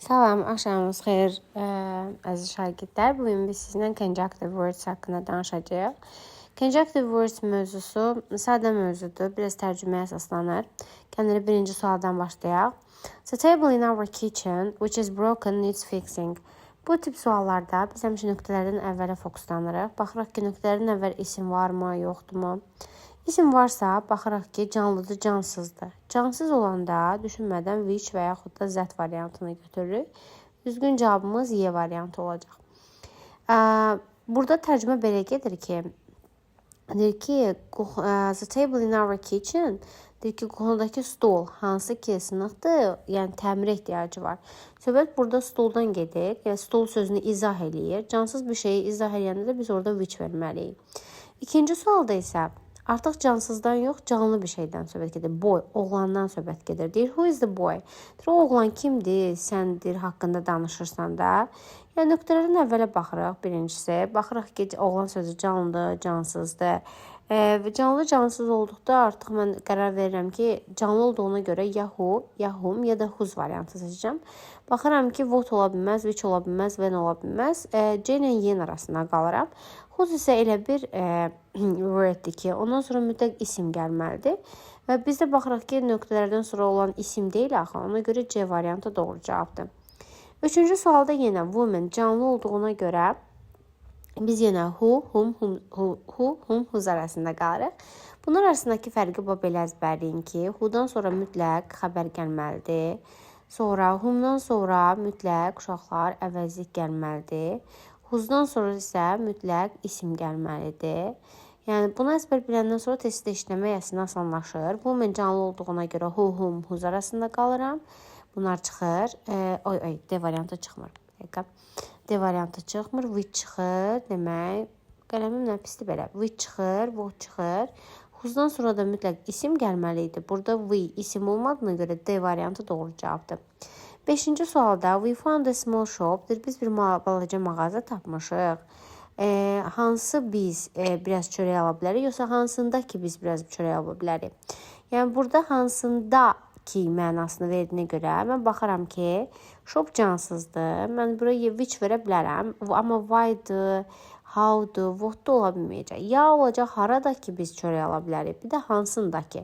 Salam, axşamınız xeyir, əziz şagirdlər. Bugün biz sizinlə conjunctive words haqqında danışacağıq. Conjunctive words mövzusu sadə mövzudur, biraz tərcüməyə əsaslanır. Gəlin birinci sualdan başlayaq. The table in our kitchen, which is broken, needs fixing. Bu tip suallarda biz həmişə nöqtələrdən əvvələ fokuslanırıq. Baxırıq ki, nöqtələrdən əvvəl isim varmı, yoxdurmu? İsim varsa, baxırıq ki, canlıdır, cansızdır. Cansız olanda düşünmədən which və yaxud da that variantını götürürük. Düzgün cavabımız Y variantı olacaq. Burada tərcümə belə gedir ki, deyir ki, the table in our kitchen, deyir ki, qohudakı stol hansı ki sınıqdır, yəni təmirə ehtiyacı var. Söhbət burada stoldan gedir, yəni stol sözünü izah eləyir. Cansız bir şeyi izah eləyəndə də biz orada which verməliyik. İkinci sualda isə artıq cansızdan yox, canlı bir şeydən söhbət gedir. Boy, oğlandan söhbət gedir. Deyir, who is the boy? Deyir, o oğlan kimdir? Səndir haqqında danışırsan da. Yəni, nöqtələrdən əvvələ baxırıq birincisi. Baxırıq ki, oğlan sözü canlıdır, cansızdır. Canlı, cansız olduqda artıq mən qərar verirəm ki, canlı olduğuna görə ya who, ya whom, ya da whose variantı seçəcəm. Baxıram ki, what ola bilməz, which ola bilməz, when ola bilməz. C ilə Y arasında qalıram. Whose isə elə bir worddir ki, ondan sonra mütləq isim gəlməlidir. Və biz də baxırıq ki, nöqtələrdən sonra olan isim deyil axı. Ona görə C variantı doğru cavabdır. Üçüncü sualda yenə woman canlı olduğuna görə biz yenə who, whom, whose arasında qalırıq. Bunlar arasındakı fərqi belə əzbərləyin ki, whodan sonra mütləq xəbər gəlməlidir. Sonra whomdan sonra mütləq uşaqlar əvəzlik gəlməlidir. Whosedan sonra isə mütləq isim gəlməlidir. Yəni, bunu əzbər biləndən sonra testdə işləmək əslində asanlaşır. Bu, mən canlı olduğuna görə who, whom, whose arasında qalıram. Bunlar çıxır. D variantı çıxmır. D variantı çıxmır. Which çıxır. Demək, qələmim nə pisdir belə. Which çıxır, what çıxır. Whosedan sonra da mütləq isim gəlməliydi. Burada we isim olmadığına görə D variantı doğru cavabdır. Beşinci sualda we found a small shop. Biz bir balaca mağaza tapmışıq. Hansı biz biraz çörək ala bilərik, yoxsa hansında ki biz biraz çörək ala bilərik? Yəni, burada hansında ki mənasını verdiyinə görə mən baxıram ki, shop cansızdır. Mən buraya which verə bilərəm. Amma why'dır, how'dur, what'da ola bilməyəcək. Ya olacaq haradakı biz çörək ala bilərik. Bir də hansındakı.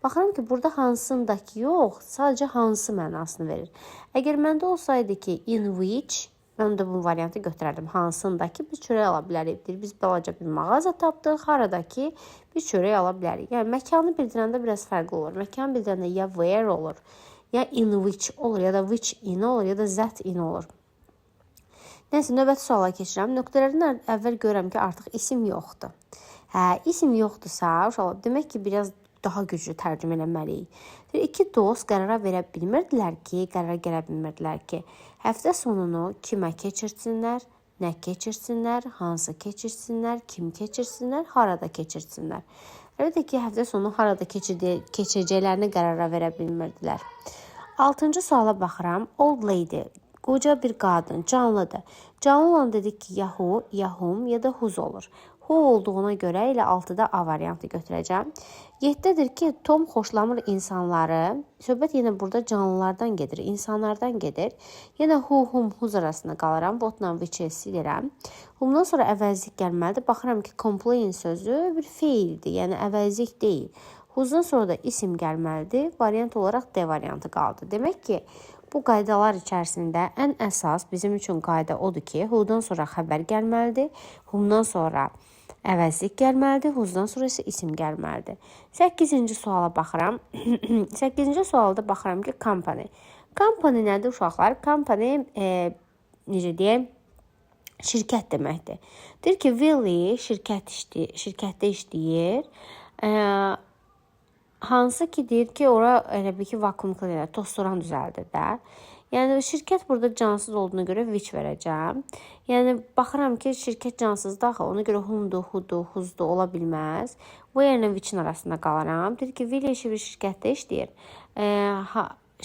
Baxıram ki, burada hansındakı yox, sadəcə hansı mənasını verir. Əgər məndə olsaydı ki, in which, mən də bu variantı götürərdim. Hansındakı biz çörək ala bilərik. Biz balaca bir mağaza tapdıq, haradakı biz çörək ala bilərik. Yəni, məkanı bildirəndə biraz fərqli olur. Məkanı bildirəndə ya where olur, ya in which olur, ya da which in olur, ya da that in olur. Nəysə, növbəti suala keçirəm. Nöqtələrdən əvvəl görürəm ki, artıq isim yoxdur. İsim yoxdursa, uşaqlar, demək ki, biraz daha güclü tərcümə eləməliyik. İki dost qərara verə bilmirdilər ki, həftə sonunu kimə keçirsinlər, nə keçirsinlər, hansı keçirsinlər, kim keçirsinlər, harada keçirsinlər. Əlbəttə ki, həftə sonu harada keçəcəklərini qərara verə bilmirdilər. 6-cı suala baxıram. Old lady, qoca bir qadın, canlıdır. Canlı olan dedik ki, ya who, ya whom, ya da whose olur. Who olduğuna görə elə 6-da A variantı götürəcəm. 7-dədir ki, Tom xoşlamır insanları. Söhbət yenə burada canlılardan gedir, insanlardan gedir. Yenə who, whom, whose arasında qalıram. What'la which'i silirəm. Whomdan sonra əvəzlik gəlməlidir. Baxıram ki, complain sözü bir feildir, yəni əvəzlik deyil. Whosedan sonra da isim gəlməlidir. Variant olaraq D variantı qaldı. Demək ki, bu qaydalar içərisində ən əsas bizim üçün qayda odur ki, who'dan sonra xəbər gəlməlidir. Whomdan sonra əvəzlik gəlməlidir, whosedan sonra isə isim gəlməlidir. 8-ci suala baxıram. 8-ci sualda baxıram ki, company. Company nədir uşaqlar? Company, necə deyək, şirkət deməkdir. Deyir ki, Willy şirkətdə işləyir. Hansı ki, deyir ki, ora elə bir ki, vakum cleaner, tostoran düzəldir də. Yəni, şirkət burada cansız olduğuna görə which verəcəm. Yəni, baxıram ki, şirkət cansızdır axı, ona görə whomdur, who'dur, whose'dur ola bilməz. Where ilə which'in arasında qalaram. Deyir ki, Willy bir şirkətdə işləyir.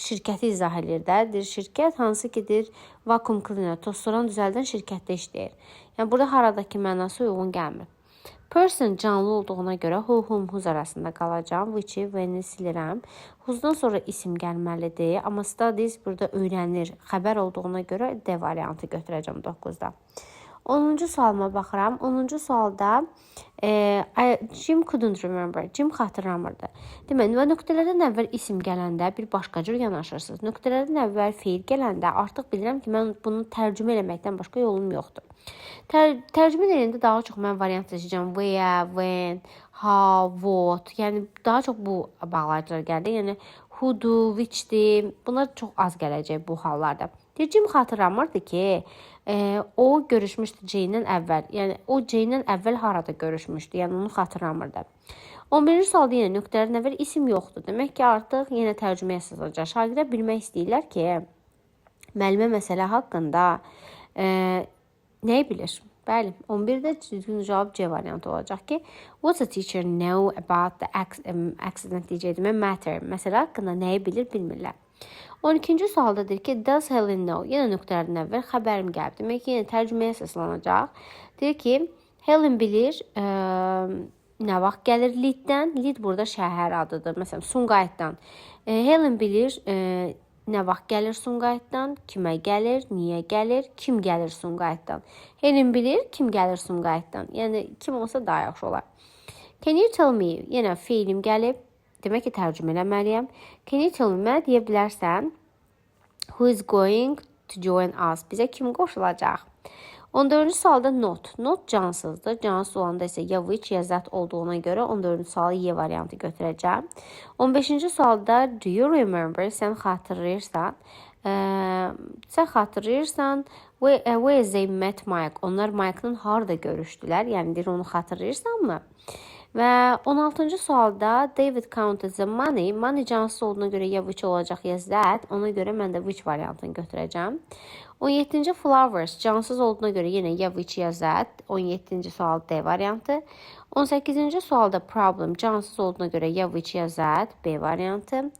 Şirkəti izah edir də. Deyir, şirkət hansı ki, deyir, vakum cleaner, tostoran düzəldən şirkətdə işləyir. Yəni, burada haradakı mənası uyğun gəlmir. Person canlı olduğuna görə who, whom, whose arasında qalacağım. Which'i, when'i silirəm. Who'dan sonra isim gəlməlidir. Amma studies burada öyrənir. Xəbər olduğuna görə D variantı götürəcəm 9-da. 10-cu sualıma baxıram. 10-cu sualda Jim couldn't remember. Jim xatırlamırdı. Deməli, və nöqtələrdən əvvəl isim gələndə bir başqa cür yanaşırsınız. Nöqtələrdən əvvəl feil gələndə artıq bilirəm ki, mən bunu tərcümə eləməkdən başqa yolum yoxdur. Tərcümə edəndə daha çox mən variant seçəcəm. Where, when, how, what. Yəni daha çox bu bağlayıcılar gəldi. Yəni who do, which'dir. Bunlar çox az gələcək bu hallarda. Jim xatırlamırdı ki, o görüşmüşdü Jane-dən əvvəl. Yəni o Jane-dən əvvəl harada görüşmüşdü? Yəni onu xatırlamırdı. 11-ci sualda yenə nöqtələrdən əvvəl isim yoxdur. Demək ki, artıq yenə tərcüməyə sızacaq. Şagirdlər bilmək istəyirlər ki, müəllimə məsələ haqqında nəyi bilir? Bəli, 11-də düzgün cavab C variantı olacaq ki, what the teacher know about the accident diyəcəkdim, matter. Məsələ haqqında nəyi bilir, bilmirlər. 12-ci sualda deyir ki, does Helen know? Yenə nöqtələrdən əvvəl xəbərim gəlib. Demək ki, yenə tərcüməyə əsaslanacaq. Deyir ki, Helen bilir nə vaxt gəlir Leaddən. Lead burada şəhər adıdır. Məsələn, Sumqayıtdan. Helen bilir nə vaxt gəlir Sumqayıtdan, kimə gəlir, niyə gəlir, kim gəlir Sumqayıtdan. Helen bilir kim gəlir Sumqayıtdan. Yəni, kim olsa daha yaxşı olar. Can you tell me? Yenə feilim gəlib. Demək ki, tərcümə eləməliyəm. Can you tell me? Mənə deyə bilərsən, who is going to join us? Bizə kim qoşulacaq? 14-cü sualda not. Not cansızdır. Cansız olanda isə ya which, ya that olduğuna görə 14-cü sualı Y variantı götürəcəm. 15-ci sualda do you remember? Sən xatırlayırsan. Where they met Mike? Onlar Mike'ın harada görüşdülər? Yəni, deyir, onu xatırlayırsanmı? Və 16-cı sualda David counted the money. Money cansız olduğuna görə ya which olacaq ya that. Ona görə mən də which variantını götürəcəm. 17-ci flowers cansız olduğuna görə yenə ya which ya that. 17-ci sual D variantı. 18-ci sualda problem cansız olduğuna görə ya which ya that. B variantı.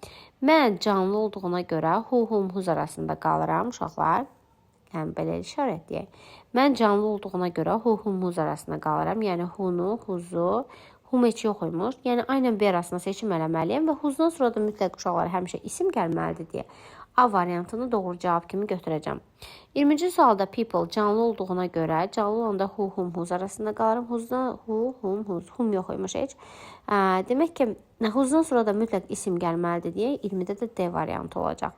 Mən canlı olduğuna görə who, whom, whose arasında qalıram uşaqlar. Yəni belə işarət deyək. Mən canlı olduğuna görə who, whom, whose arasında qalıram. Yəni who'nu, who'su, whom heç yox imiş. Yəni aynən B arasında seçim eləməliyəm və who'dan sonra da mütləq uşaqlar həmişə isim gəlməlidir deyə A variantını doğru cavab kimi götürəcəm. 20-ci sualda people canlı olduğuna görə canlı olanda who, whom, whose arasında qalarım. Who, whom, whose, whom yox imiş heç. Demək ki, who'dan sonra da mütləq isim gəlməlidir deyə 20-də də D variantı olacaq.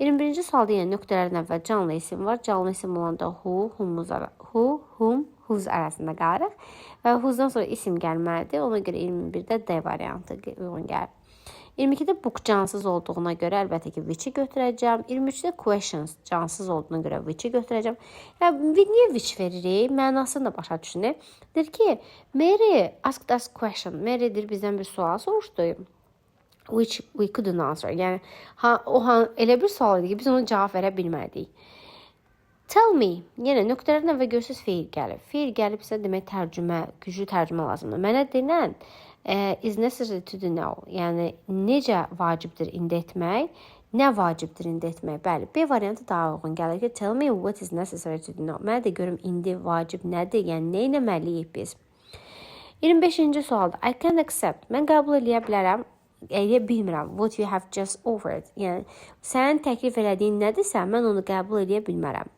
21-ci sualda yenə nöqtələrdən əvvəl canlı isim var. Canlı isim olanda who, whom, whose arasında qalırıq. Və who'dan sonra isim gəlməlidir. Ona görə 21-də D variantı uyğun gəlir. 22-də book cansız olduğuna görə əlbəttə ki, which'i götürəcəm. 23-də questions cansız olduğuna görə which'i götürəcəm. Niyə which veririk? Mənasını da başa düşünək. Deyir ki, Mary asked us question. Mary deyir, bizdən bir sual soruşdu. Which we couldn't answer. Yəni, elə bir sual idi ki, biz ona cavab verə bilmədik. Tell me. Yenə nöqtələrdən əvvəl görürsünüz feil gəlib. Feil gəlibsə demək tərcümə, güclü tərcümə lazımdır. Mənə denən is necessary to know. Yəni necə vacibdir indi etmək, nə vacibdir indi etmək. Bəli, B variantı daha uyğun gəlir ki, tell me what is necessary to know. Mənə də görüm indi vacib nədir? Yəni nə etməliyik biz? 25-ci sualda I can accept. Mən qəbul edə bilərəm. Eləyə bilmirəm. What you have just offered. Yəni, sənin təklif elədiyin nədirsə, mən onu qəbul edə bilmərəm.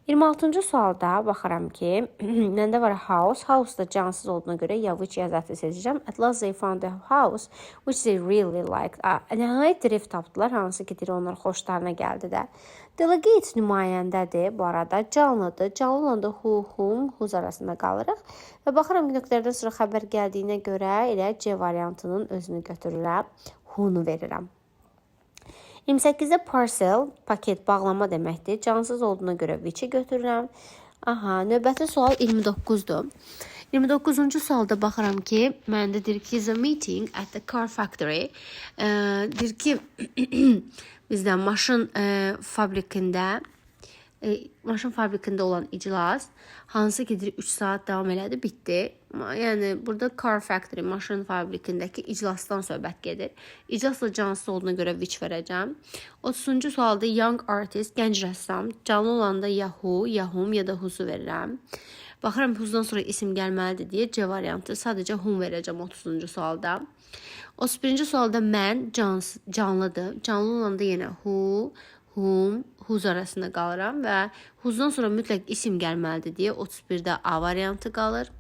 26-cı sualda baxıram ki, məndə var house. House da cansız olduğuna görə ya which ya that seçəcəm. At last they found a house which they really liked. Nəhayət ev tapdılar, hansı ki, onlar xoşlarına gəldi də. Delegate nümayəndədir, bu arada canlıdır. Canlı olanda who, whom, whose arasında qalırıq. Və baxıram ki, nöqtələrdən sonra xəbər gəldiyinə görə elə C variantının özünü götürürəm, who'nu verirəm. 28-də parcel, paket, bağlama deməkdir. Cansız olduğuna görə which'i götürürəm. Növbəti sual 29-dur. 29-cu sualda baxıram ki, məndə deyir ki, is a meeting at the car factory. Deyir ki, bizdə maşın fabrikində olan iclas, hansı ki 3 saat davam elədi, bitdi. Yəni burada car factory, maşın fabrikindəki iclasdan söhbət gedir. İclasla cansız olduğuna görə which verəcəm. 30-cu sualda young artist, gənc rəssam, canlı olanda ya who, ya whom, ya da who'su verirəm. Baxıram who'dan sonra isim gəlməlidir deyə C variantı. Sadəcə whom verəcəm 30-cu sualda. 31-ci sualda mən canlıdır. Canlı olanda yenə who, whom, whose arasında qalıram və who'dan sonra mütləq isim gəlməlidir deyə 31-də A variantı qalır.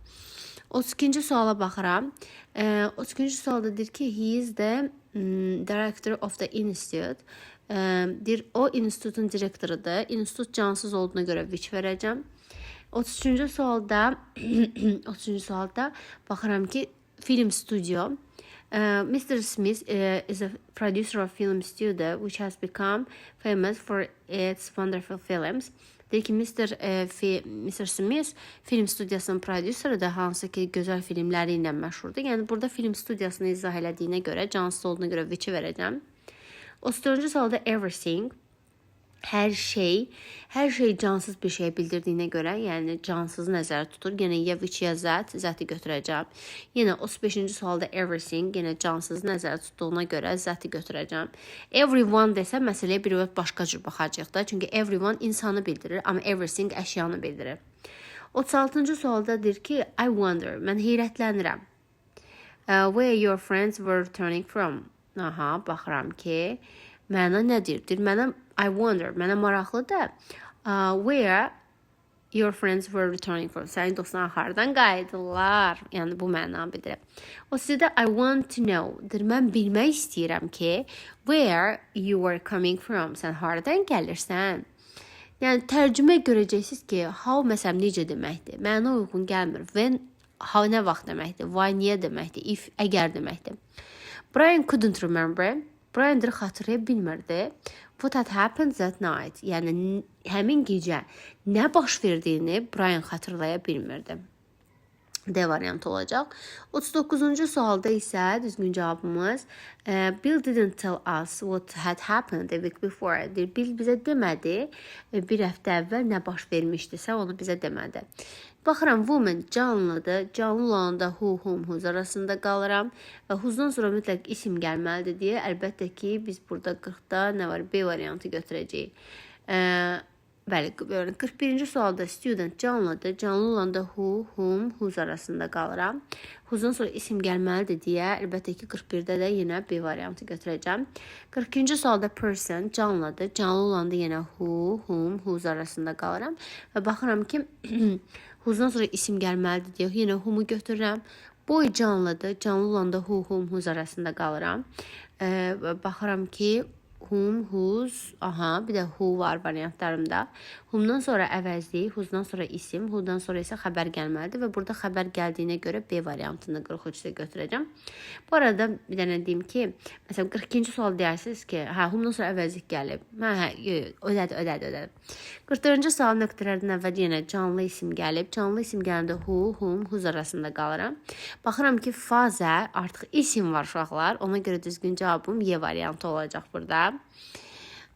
32-ci suala baxıram. 32-ci sualda deyir ki, he is the director of the institute. Deyir, o institutun direktorudur. İnstitut cansız olduğuna görə which verəcəm. 33-cü sualda 33-cü sualda baxıram ki, film studio. Mr. Smith is a producer of film studio which has become famous for its wonderful films. Deyir ki, Mr. Smith film studiyasının prodüseridir, hansı ki, gözəl filmləri ilə məşhurdur. Yəni, burada film studiyasını izah elədiyinə görə, cansız olduğuna görə which-i verəcəm. 34-cü sualda everything, hər şey cansız bir şey bildirdiyinə görə, yəni cansızı nəzərdə tutur. Yenə ya which ya zəti götürəcəm. Yenə 35-ci sualda everything, yenə cansızı nəzərdə tutduğuna görə zəti götürəcəm. Everyone desə, məsələyə bir başqa cür baxacaq da. Çünki everyone insanı bildirir, amma everything əşyanı bildirir. 36-cı sualda deyir ki, I wonder, mən heyrətlənirəm. Where your friends were returning from. Aha, baxıram ki, məna nədir? Deyir, mənə I wonder, mənə maraqlıdır. Where your friends were returning from. Sənin dostların hardan qayıdırlar? Yəni, bu məna bildirir. O sizdə I want to know. Deyir, mən bilmək istəyirəm ki, where you were coming from. Sən hardan gəlirsən? Yəni, tərcümə görəcəksiniz ki, how məsələn necə deməkdir? Məna uyğun gəlmir. When, how nə vaxt deməkdir? Why, niyə deməkdir? If, əgər deməkdir. Brian couldn't remember. Brian xatırlaya bilmirdi. What had happened that night? Yəni, həmin gecə nə baş verdiyini Brian xatırlaya bilmirdi. D variantı olacaq. 39-cu sualda isə düzgün cavabımız Bill didn't tell us what had happened the week before. Bill bizə demədi, bir həftə əvvəl nə baş vermişdisə onu bizə demədi. Baxıram, woman canlıdır. Canlı olanda who, whom, whose arasında qalıram. Və whosedan sonra mütləq isim gəlməlidir deyə, əlbəttə ki, biz burada 40-da nə var? B variantı götürəcəyik. Bəli, 41-ci sualda student canlıdır. Canlı olanda who, whom, whose arasında qalıram. Whosedan sonra isim gəlməlidir deyə, əlbəttə ki, 41-də də yenə B variantı götürəcəm. 42-ci sualda person canlıdır. Canlı olanda yenə who, whom, whose arasında qalıram. Və baxıram ki, whosedan sonra isim gəlməlidir deyə, yenə whom'u götürürəm. Boy canlıdır. Canlı olanda who, whom, whose arasında qalıram. Baxıram ki, whom, whose, aha, bir də who var variantlarımda. Whom'dan sonra əvəzlik, whosedan sonra isim, who'dan sonra isə xəbər gəlməlidir və burada xəbər gəldiyinə görə B variantını 43-də götürəcəm. Bu arada bir dənə deyim ki, məsələn 42-ci sual deyirsiniz ki, hə, whom'dan sonra əvəzlik gəlib. Ödədi. 44-cü sual nöqtələrdən əvvəl yenə canlı isim gəlib. Canlı isim gələndə who, whom, whose arasında qalıram. Baxıram ki, fazə artıq isim var uşaqlar. Ona görə düzgün cavabım Y variantı olacaq burada.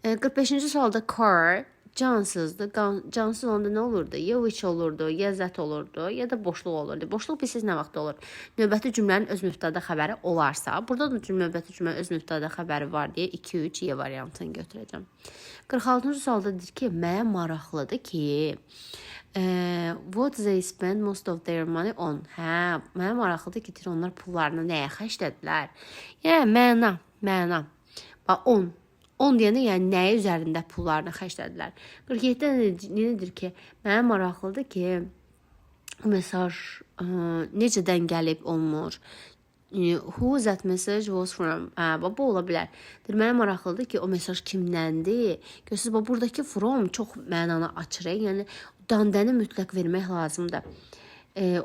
45-ci sualda car cansızdır. Cansız olanda nə olurdu? Ya which olurdu, ya that olurdu, ya da boşluq olurdu. Boşluq bilsiz nə vaxt olur? Növbəti cümlənin öz mübtəda xəbəri olarsa, burada da növbəti cümlənin öz mübtəda xəbəri var deyə 2-3 Y variantını götürəcəm. 46-cı sualda deyir ki, mənə maraqlıdır ki, what they spend most of their money on. Hə, mənə maraqlıdır ki, onlar pullarını nəyə xərclədilər? Yəni, məna. Bax, 10 deyəndə, yəni nəyə üzərində pullarını xərclədilər. 47-də nədir ki, mənə maraqlıdır ki, o mesaj necədən gəlib olmur. Who that message was from? Bu ola bilər. Mənə maraqlıdır ki, o mesaj kimdəndir? Görürsünüz, buradakı from çox mənanı açır. Yəni, dandəni mütləq vermək lazımdır.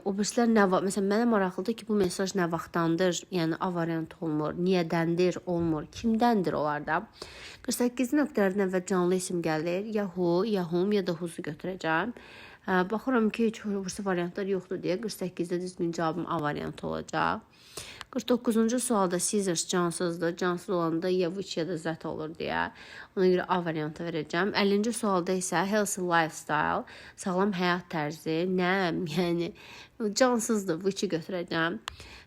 O birislər nə vaxt, məsələn, mənə maraqlıdır ki, bu mesaj nə vaxtdandır, yəni A variantı olmur, niyədəndir, olmur, kimdəndir olar da. 48 nöqtələrdən əvvəl canlı isim gəlir, ya who, ya whom, ya da who'su götürəcəm. Baxıram ki, heç birisi variantlar yoxdur deyə 48-də düzgün cavabım A variantı olacaq. 49-cu sualda scissors cansızdır. Cansız olanda ya which ya da that olur deyə. Ona görə A variantı verəcəm. 50-ci sualda isə healthy lifestyle, sağlam həyat tərzi, yəni cansızdır, which-i götürəcəm.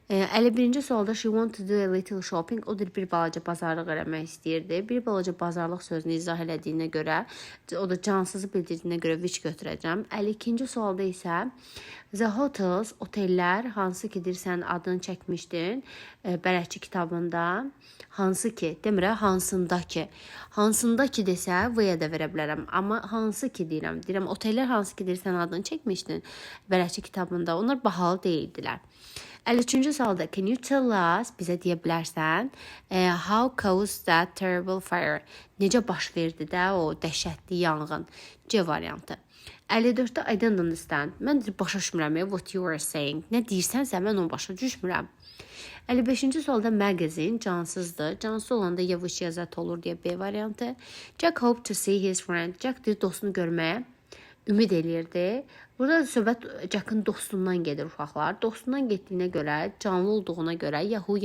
51-ci sualda she wanted to do a little shopping. O da bir balaca bazarlıq eləmək istəyirdi. Bir balaca bazarlıq sözünü izah elədiyinə görə, o da cansızı bildirdiyinə görə which götürəcəm. 52-ci sualda isə the hotels, otellər, hansı ki deyirsən adını çəkmişdin bələdçi kitabında. Hansı ki, demirəm hansındakı. Hansındakı desə v-yə də verə bilərəm. Amma hansı ki deyirəm. Deyirəm otellər hansı ki deyirsən adını çəkmişdin bələdçi kitabında. Onlar bahalı deyildilər. 53-cü sualda can you tell us, bizə deyə bilərsən, how caused that terrible fire? Necə baş verdi də o dəhşətli yanğın? C variantı. 54-də I don't understand. Mən başa düşmürəm what you are saying. Nə deyirsənsə mən onu başa düşmürəm. 55-ci sualda magazine cansızdır. Cansız olanda yavuş yazat olur deyə B variantı. Jack hoped to see his friend. Jack deyir dostunu görməyə ümid eləyirdi. Burada söhbət Jack'ın dostundan gedir uşaqlar. Dostundan getdiyinə görə, canlı olduğuna görə Yahoo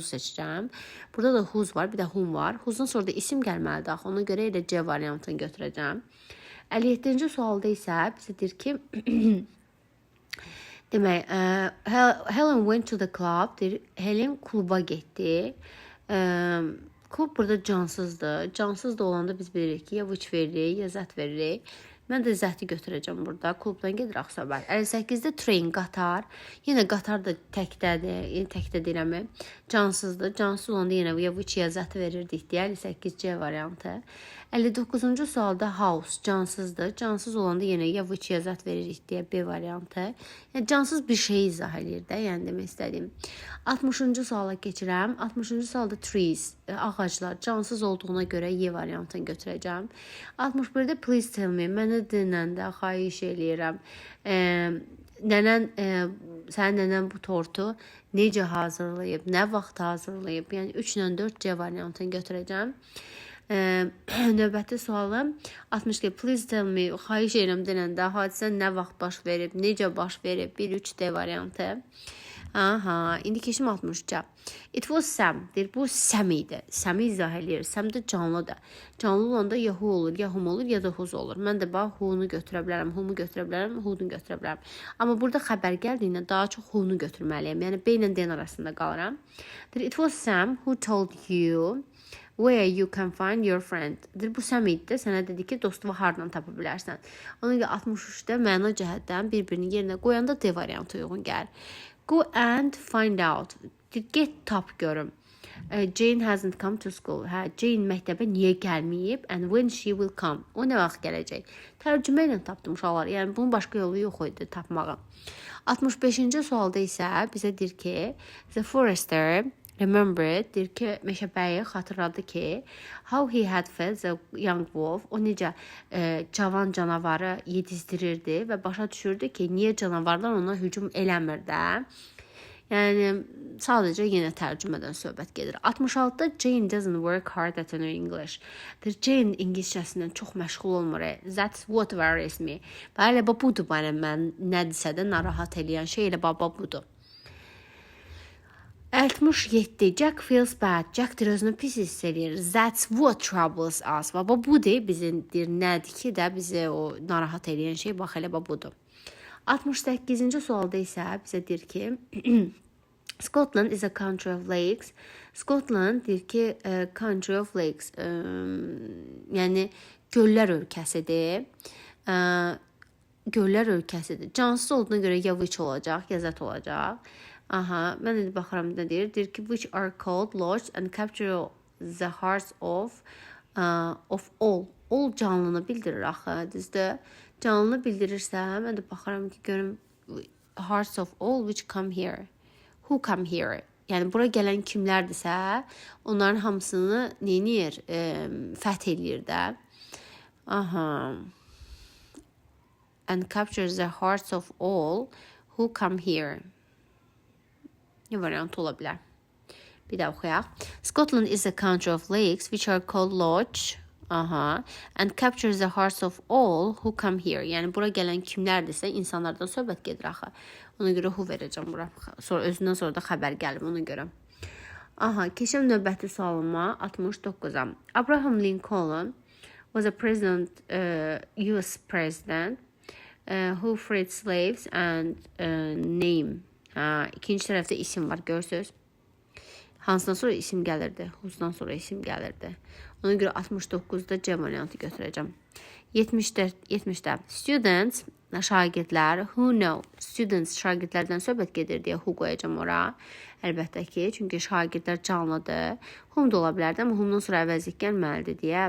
seçirəm. Burada da whose var, bir də whom var. Whose'dan sonra da isim gəlməlidir axı. Ona görə elə C variantını götürəcəm. 57-ci sualda isə bizə deyir ki demək, Helen went to the club. Deyir, Helen kluba getdi. Klub burada cansızdır. Cansız da olanda biz bilirik ki, ya which veririk, ya zət veririk. Mən də zəti götürəcəm burada. Klubdan gedir axı söhbət. 58-də train, qatar. Yenə qatar da təkdədir. Yəni təkdə deyirəm. Cansızdır. Cansız olanda yenə ya which ya zəti verirdik deyə 58C variantı. 59-cu sualda house cansızdır. Cansız olanda yenə ya which ya zət veririk deyə B variantı. Yəni cansız bir şeyi izah eləyir də, yəni demək istədiyim. 60-cı suala keçirəm. 60-cı sualda trees, ağaclar cansız olduğuna görə Y variantını götürəcəm. 61-də please tell me, mənə dinləndə xahiş eləyirəm. Nənən, sənin nənən bu tortu necə hazırlayıb, nə vaxt hazırlayıb? Yəni 3 ilə 4 C variantını götürəcəm. Növbəti sualım 62. Please tell me, xahiş edirəm denəndə hadisə nə vaxt baş verib, necə baş verib? 1-3D variantı. Aha, indi keçim 63-ca. It was Sam. Deyir, bu Sam idi. Sam'i izah eləyir. Sam da canlıdır. Canlı olanda ya who olur, ya hum olur, ya da whose olur. Mən də bax who'nu götürə bilərəm, who'mu götürə bilərəm, who'nu götürə bilərəm. Amma burada xəbər gəldiyində daha çox who'nu götürməliyəm. Yəni B ilə D arasında qalıram. Deyir, it was Sam who told you where you can find your friend. Deyir, bu Sam idi də sənə dedi ki, dostunu hardan tapa bilərsən. Ona görə 63-də məna cəhətdən bir-birinin yerinə qoyanda D variantı uyğun gəlir. Go and find out. Get tap görüm. Jane hasn't come to school. Hə, Jane məktəbə niyə gəlməyib? And when she will come. O nə vaxt gələcək? Tərcümə ilə tapdım uşaqlar. Yəni bunun başqa yolu yox idi tapmağa. 65-ci sualda isə bizə deyir ki, the forester remembered, deyir ki, meşəbəyi xatırladı ki, how he had fed the young wolf, o necə cavan canavarı yedizdirirdi və başa düşürdü ki, niyə canavarlar ona hücum eləmir də. Yəni, sadəcə yenə tərcümədən söhbət gedir. 66-da Jane doesn't work hard at her English. Deyir, Jane İngiliscəsindən çox məşğul olmur. That's what worries me. Bəli, budur mən nədirsə də narahat eləyən şey elə baba budur. 67. Jack feels bad. Jack deyir, özünü pis hiss edir. That's what troubles us. Baba budur, bizim deyir, nədir ki də bizi o narahat eləyən şey, bax elə budur. 68-ci sualda isə bizə deyir ki, Scotland is a country of lakes. Scotland deyir ki, country of lakes, yəni göllər ölkəsidir. Göllər ölkəsidir. Cansız olduğuna görə ya which olacaq, ya zət olacaq. Aha, mən də baxıram nə deyir. Deyir ki, which are called, lodged and capture the hearts of all. All canlını bildirir axı, düzdür? Canlını bildirirsə, mən də baxıram ki, görüm hearts of all which come here. Who come here? Yəni bura gələn kimlərdirsə, onların hamısını neyir? Fəth eləyir də. Aha. And captures the hearts of all who come here. Ne variant ola bilər? Bir də oxuyaq. Scotland is a country of lakes which are called lodge. Aha. And captures the hearts of all who come here. Yəni bura gələn kimlərdirsə insanlardan söhbət gedir axı. Ona görə who verəcəm bura. Sonra özündən sonra da xəbər gəlir ona görə. Aha, keçəm növbəti sualıma 69-a. Abraham Lincoln was a president, US president who freed slaves and name. İkinci tərəfdə isim var, görürsünüz. Hansından sonra isim gəlirdi? Who'dan sonra isim gəlirdi. Ona görə 69-da C variantı götürəcəm. 70-də students, şagirdlər, who know. Students, şagirdlərdən söhbət gedir deyə who qoyacam ora. Əlbəttə ki, çünki şagirdlər canlıdır. Whom da ola bilərdi, amma whomdan sonra əvəzlik gəlməlidir deyə.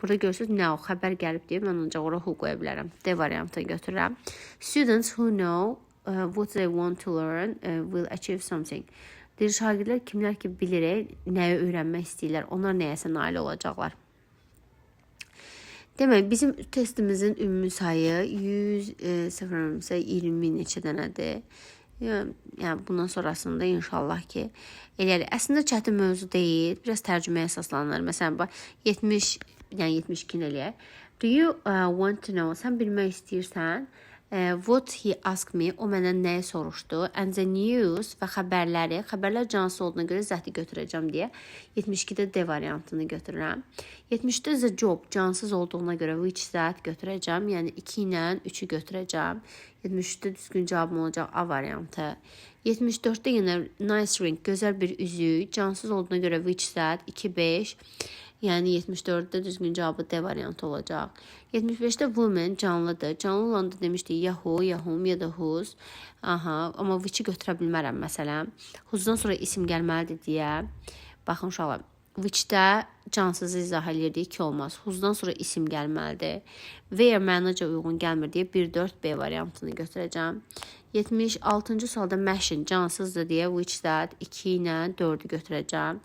Burada görürsünüz, know, xəbər gəlib deyə mən ancaq ora who qoya bilərəm. D variantını götürürəm. Students who know what they want to learn will achieve something. Deyir, şagirdlər kimlər ki bilir, nəyə öyrənmək istəyirlər, onlar nəyəsə nail olacaqlar. Demək, bizim testimizin ümumi sayı 20 neçə dənədir. Yəni, bundan sonrasında inşallah ki, eləyərik. Əslində çətin mövzu deyil, biraz tərcüməyə əsaslanır. Məsələn, 72 eləyək. Do you want to know? Sən bilmək istəyirsən? What he asked me, o məndən nəyi soruşdu? And the news və xəbərlər cansız olduğuna görə zəti götürəcəm deyə 72-də D variantını götürürəm. 70-də the job, cansız olduğuna görə which zət götürəcəm, yəni 2 ilə 3-ü götürəcəm. 73-də düzgün cavabım olacaq A variantı. 74-də yenə nice ring, gözəl bir üzük, cansız olduğuna görə which zət 2-5. Yəni 74-də düzgün cavabı D variantı olacaq. 75-də woman canlıdır. Canlı olanda demişdik ya who, ya whom, ya da whose. Amma which-i götürə bilmərəm məsələn. Who's-dan sonra isim gəlməlidir deyə. Baxın uşaqlar. Which-də cansızı izah edirdik ki olmaz. Who's-dan sonra isim gəlməlidir. Where mənaca uyğun gəlmir deyə 1-4-B variantını götürəcəm. 76-cı sualda machine cansızdır deyə which that 2 ilə 4-ü götürəcəm.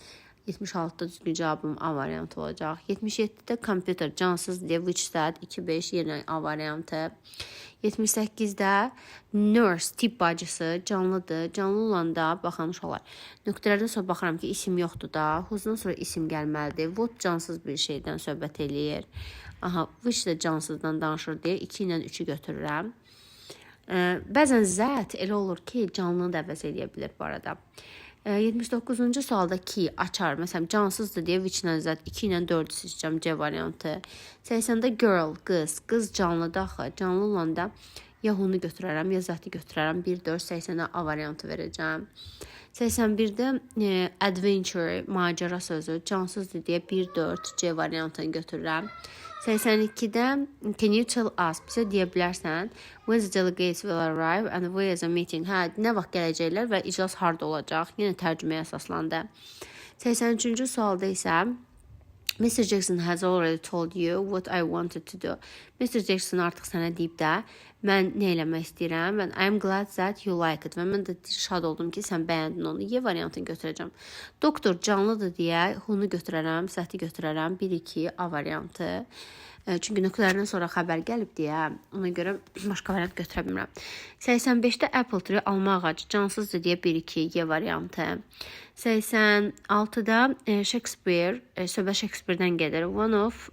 76-da düzgün cavabım A variantı olacaq. 77-də computer cansız deyə which that 2-5 yenə A variantı. 78-də nurse tibb bacısı canlıdır. Canlı olanda baxın uşaqlar. Nöqtələrdən sonra baxıram ki isim yoxdur da. Who's-dan sonra isim gəlməlidir. What cansız bir şeydən söhbət eləyir. Which də cansızdan danışır deyə 2 ilə 3-ü götürürəm. Bəzən zət elə olur ki canlını da əvəz edə bilir bu arada. 79-cu sualda ki, açar. Məsələn, cansızdır deyə which-lə zət 2 ilə 4-ü seçəcəm C variantı. 80-də girl, qız. Qız canlıdır axı. Canlı olanda ya onu götürərəm, ya zəti götürərəm. 1-4, 80-ə A variantı verəcəm. 81-də adventure, macəra sözü. Cansızdır deyə 1-4 C variantını götürürəm. 82-də can you tell us, bizə deyə bilərsən when the delegates will arrive and where is a meeting, nə vaxt gələcəklər və iclas harda olacaq, yenə tərcüməyə əsaslandı. 83-cü sualda isə Mr. Jackson has already told you what I wanted to do. Mr. Jackson artıq sənə deyib də mən nə eləmək istəyirəm and I'm glad that you like it və mən də şad oldum ki sən bəyəndin onu. Y variantını götürəcəm. Doktor canlıdır deyə who'nu götürərəm, zəti götürərəm. 1-2 A variantı. Çünki nöqtələrdən sonra xəbər gəlib deyə ona görə başqa variant götürə bilmirəm. 85-də apple tree, alma ağacı cansızdır deyə 1-2 Y variantı. 86-da Shakespeare, söhbət Shakespeare-dən gedir. One of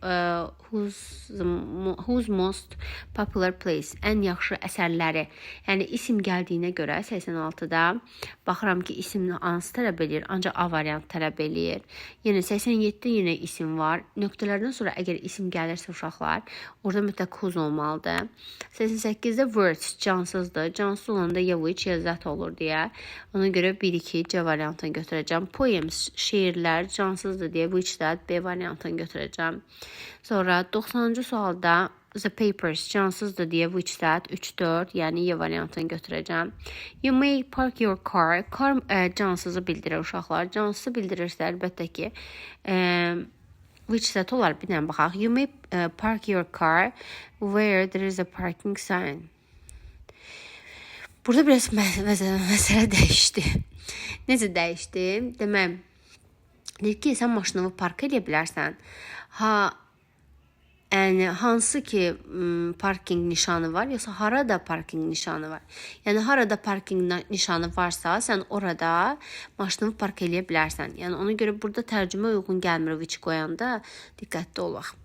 whose most popular plays, ən yaxşı əsərləri. Yəni isim gəldiyinə görə 86-da baxıram ki isim hansı tələb edir, ancaq A variantı tələb edir. Yəni 87-də yenə isim var. Nöqtələrdən sonra əgər isim gəlirsə uşaqlar, orada mütləq whose olmalıdır. 88-də words cansızdır. Cansız olanda ya which ya that olur deyə. Ona görə 1-2 C variantını götürəcəm. Poems, şeirlər cansızdır deyə which that B variantını götürəcəm. Sonra 90-cı sualda the papers cansızdır deyə which that 3-4 yəni Y variantını götürəcəm. You may park your car. Car cansızı bildirir uşaqlar. Cansızı bildirirsə əlbəttə ki which that olar. Bir dənə baxaq. You may park your car where there is a parking sign. Burada biraz məsələ dəyişdi. Necə dəyişdi? Demək, deyir ki, sən maşını park edə bilərsən. Yəni, hansı ki parking nişanı var, yoxsa harada parking nişanı var? Yəni, harada parking nişanı varsa, sən orada maşını park edə bilərsən. Yəni, ona görə burada tərcümə uyğun gəlmir which qoyanda diqqətli olaq.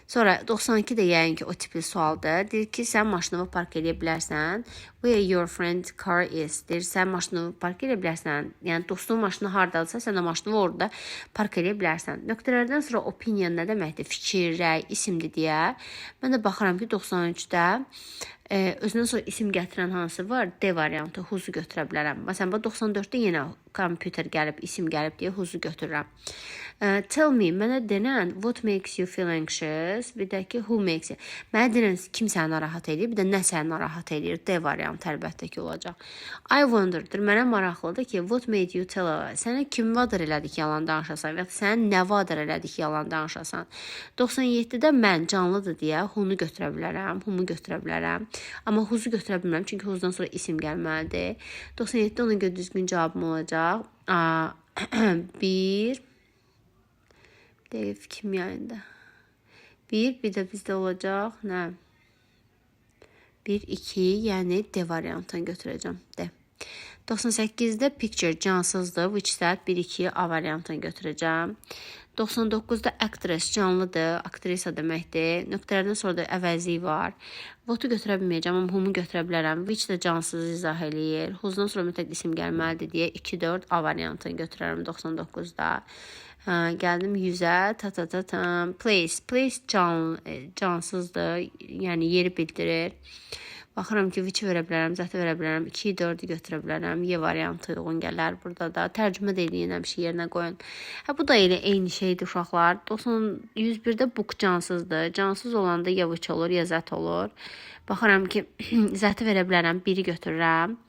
Sonra 92 də yəqin ki o tipli sualdır. Deyir ki, sən maşını park edə bilərsən. Where your friend car is. Deyir, sən maşını park edə bilərsən. Yəni, dostun maşını haradadırsa, sən də maşını orada park edə bilərsən. Nöqtələrdən sonra opinion nə deməkdir? Fikir, rəy, isimdir deyə. Mən də baxıram ki, 93-də Özündən sonra isim gətirən hansı var? D variantı, who'su götürə bilərəm. Məsələn, bu 94-də yenə kompüter gəlib, isim gəlib deyə who'su götürürəm. Tell me, mənə denən what makes you feel anxious? Bir də ki, who makes you? Mənə denən kim səni narahat edir? Bir də nə səni narahat edir? D variantı əlbəttə ki olacaq. I wonder'dır. Mənə maraqlıdır ki, what made you tell us? Sənə kim vadar elədi ki, yalan danışasan? Və sən nə vadar elədi ki, yalan danışasan? 97-də mən canlıdır deyə who'nu götürə bilərəm, who'mu götürə bilərəm. Amma who'su götürə bilmərəm, çünki who'dan sonra isim gəlməlidir. 97-də ona görə düzgün cavabım olacaq. Bir fikrim yayında. Bir də bizdə olacaq, nə? 1, 2, yəni D variantını götürəcəm. D. 98-də picture cansızdır, which that 1, 2 A variantını götürəcəm. 99-da actress canlıdır, aktrisa deməkdir. Nöqtələrdən sonra da əvəzlik var. What'u götürə bilməyəcəm, amma who'mu götürə bilərəm. Which də cansız izah eləyir. Who'dan sonra mütləq isim gəlməlidir deyə 2, 4 A variantını götürərəm 99-da. Gəldim 100-ə. Place cansızdır, yəni yeri bildirir. Baxıram ki, which verə bilərəm, zəti verə bilərəm, 2, 4-ü götürə bilərəm. Y variantı uyğun gələr burada da. Tərcümə də eləyin, həmişə yerinə qoyun. Bu da elə eyni şeydir uşaqlar. 101-də book cansızdır. Cansız olanda ya which olur, ya zət olur. Baxıram ki, zəti verə bilərəm, 1-i götürürəm.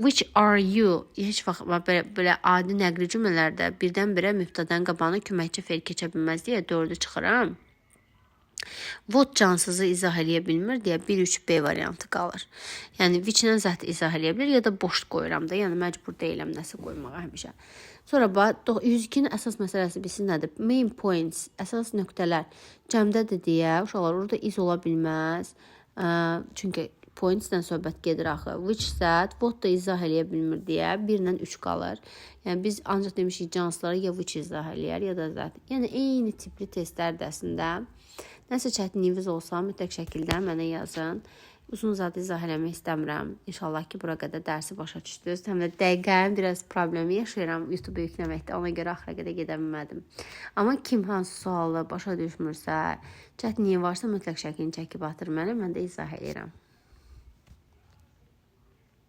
Which are you? Heç vaxt belə adi nəqli cümlələrdə birdən-birə mübtədən qabağına köməkçi fe'l keçə bilməz deyə 4-ü çıxıram. What cansızı izah eləyə bilmir deyə 1-3-B variantı qalır. Yəni which-lə zət izah eləyə bilir ya da boş qoyuram da, yəni məcbur deyiləm nəsə qoymağa həmişə. Sonra 102-nin əsas məsələsi bilsin nədir? Main points, əsas nöqtələr cəmdədir deyə uşaqlar orada iz ola bilməz. Çünki pointsdən söhbət gedir axı. Which zət, what da izah eləyə bilmir deyə 1-lə 3 qalır. Yəni biz ancaq demişik cansızları ya which izah eləyər ya da zət. Yəni eyni tipli testlər dərsində nəsə çətinliyiniz olsa mütləq şəkildə mənə yazın. Uzun uzadı izah eləmək istəmirəm. İnşallah ki, bura qədər dərsi başa düşdünüz. Həm də dəqiqən biraz problemi yaşayıram YouTube yükləməkdə. Ona görə axıra qədər gedə bilmədim. Amma kim hansı sualı başa düşmürsə, çətinliyi varsa mütləq şəklini çəkib atır mənə. Mən də izah edirəm.